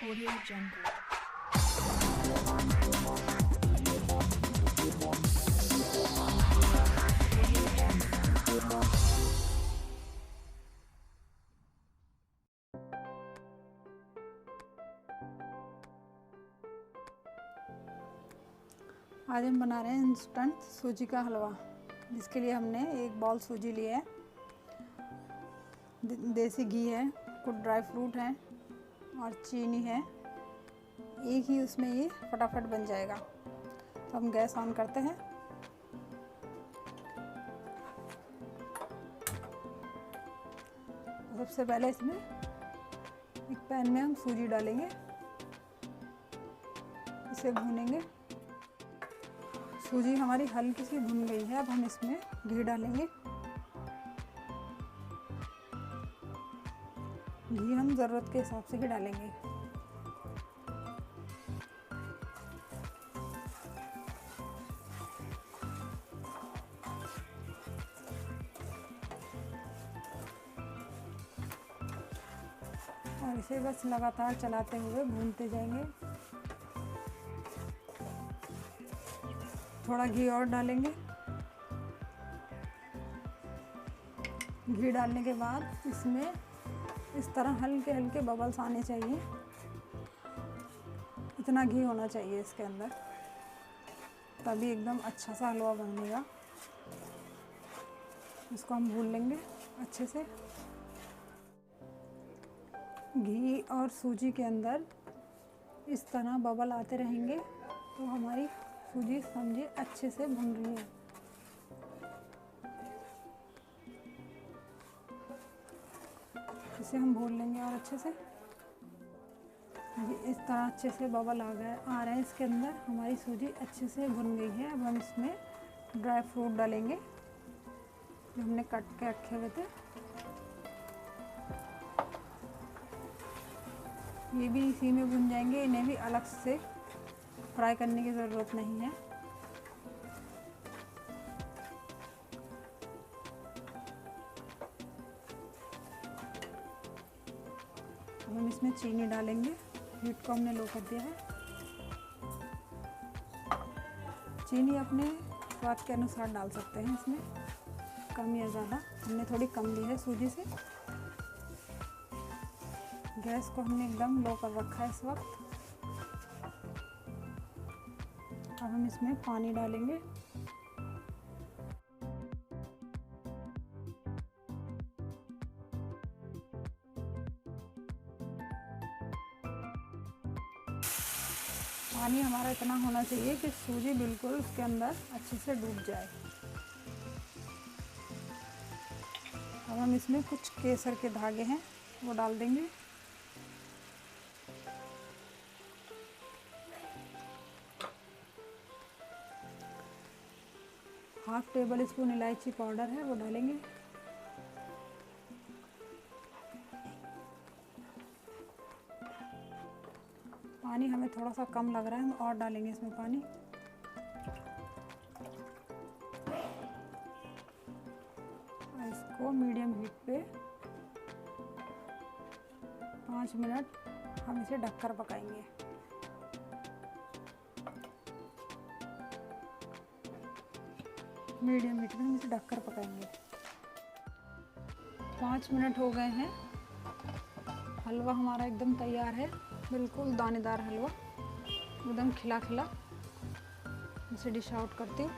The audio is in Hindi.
Audio Jungle. आज हम बना रहे हैं इंस्टेंट सूजी का हलवा, जिसके लिए हमने एक बाउल सूजी लिया है, देसी घी है, कुछ ड्राई फ्रूट हैं और चीनी है। एक ही उसमें ये फटाफट बन जाएगा। तो हम गैस ऑन करते हैं। सबसे पहले इसमें एक पैन में हम सूजी डालेंगे, इसे भूनेंगे। सूजी हमारी हल्की सी भुन गई है। अब हम इसमें घी डालेंगे। घी हम ज़रूरत के हिसाब से ही डालेंगे। और इसे बस लगातार चलाते हुए भूनते जाएंगे। थोड़ा घी और डालेंगे। घी डालने के बाद इसमें इस तरह हल्के हल्के बबल्स आने चाहिए। इतना घी होना चाहिए इसके अंदर, तभी एकदम अच्छा सा हलवा बनेगा। इसको हम भून लेंगे अच्छे से। घी और सूजी के अंदर इस तरह बबल आते रहेंगे तो हमारी सूजी समझिए अच्छे से भुन रही है। इसे हम भून लेंगे और अच्छे से। इस तरह अच्छे से बबल आ रहे हैं इसके अंदर। हमारी सूजी अच्छे से भुन गई है। अब हम इसमें ड्राई फ्रूट डालेंगे जो हमने कट के रखे हुए थे। ये भी इसी में भुन जाएंगे। इन्हें भी अलग से फ्राई करने की ज़रूरत नहीं है। अब हम इसमें चीनी डालेंगे। हीट को हमने लो कर दिया है। चीनी अपने स्वाद के अनुसार डाल सकते हैं इसमें, कम या ज़्यादा। हमने थोड़ी कम ली है सूजी से। गैस को हमने एकदम लो कर रखा है इस वक्त। अब हम इसमें पानी डालेंगे। पानी हमारा इतना होना चाहिए कि सूजी बिल्कुल उसके अंदर अच्छे से डूब जाए। अब हम इसमें कुछ केसर के धागे हैं वो डाल देंगे। हाफ टेबल स्पून इलायची पाउडर है वो डालेंगे। पानी हमें थोड़ा सा कम लग रहा है, हम और डालेंगे इसमें पानी। और इसको मीडियम हीट पे 5 मिनट हम इसे ढककर पकाएंगे। मीडियम हीट में हम इसे ढककर पकाएंगे। 5 मिनट हो गए हैं। हलवा हमारा एकदम तैयार है, बिल्कुल दानेदार हलवा, एकदम खिला खिला। इसे डिश आउट करती हूँ।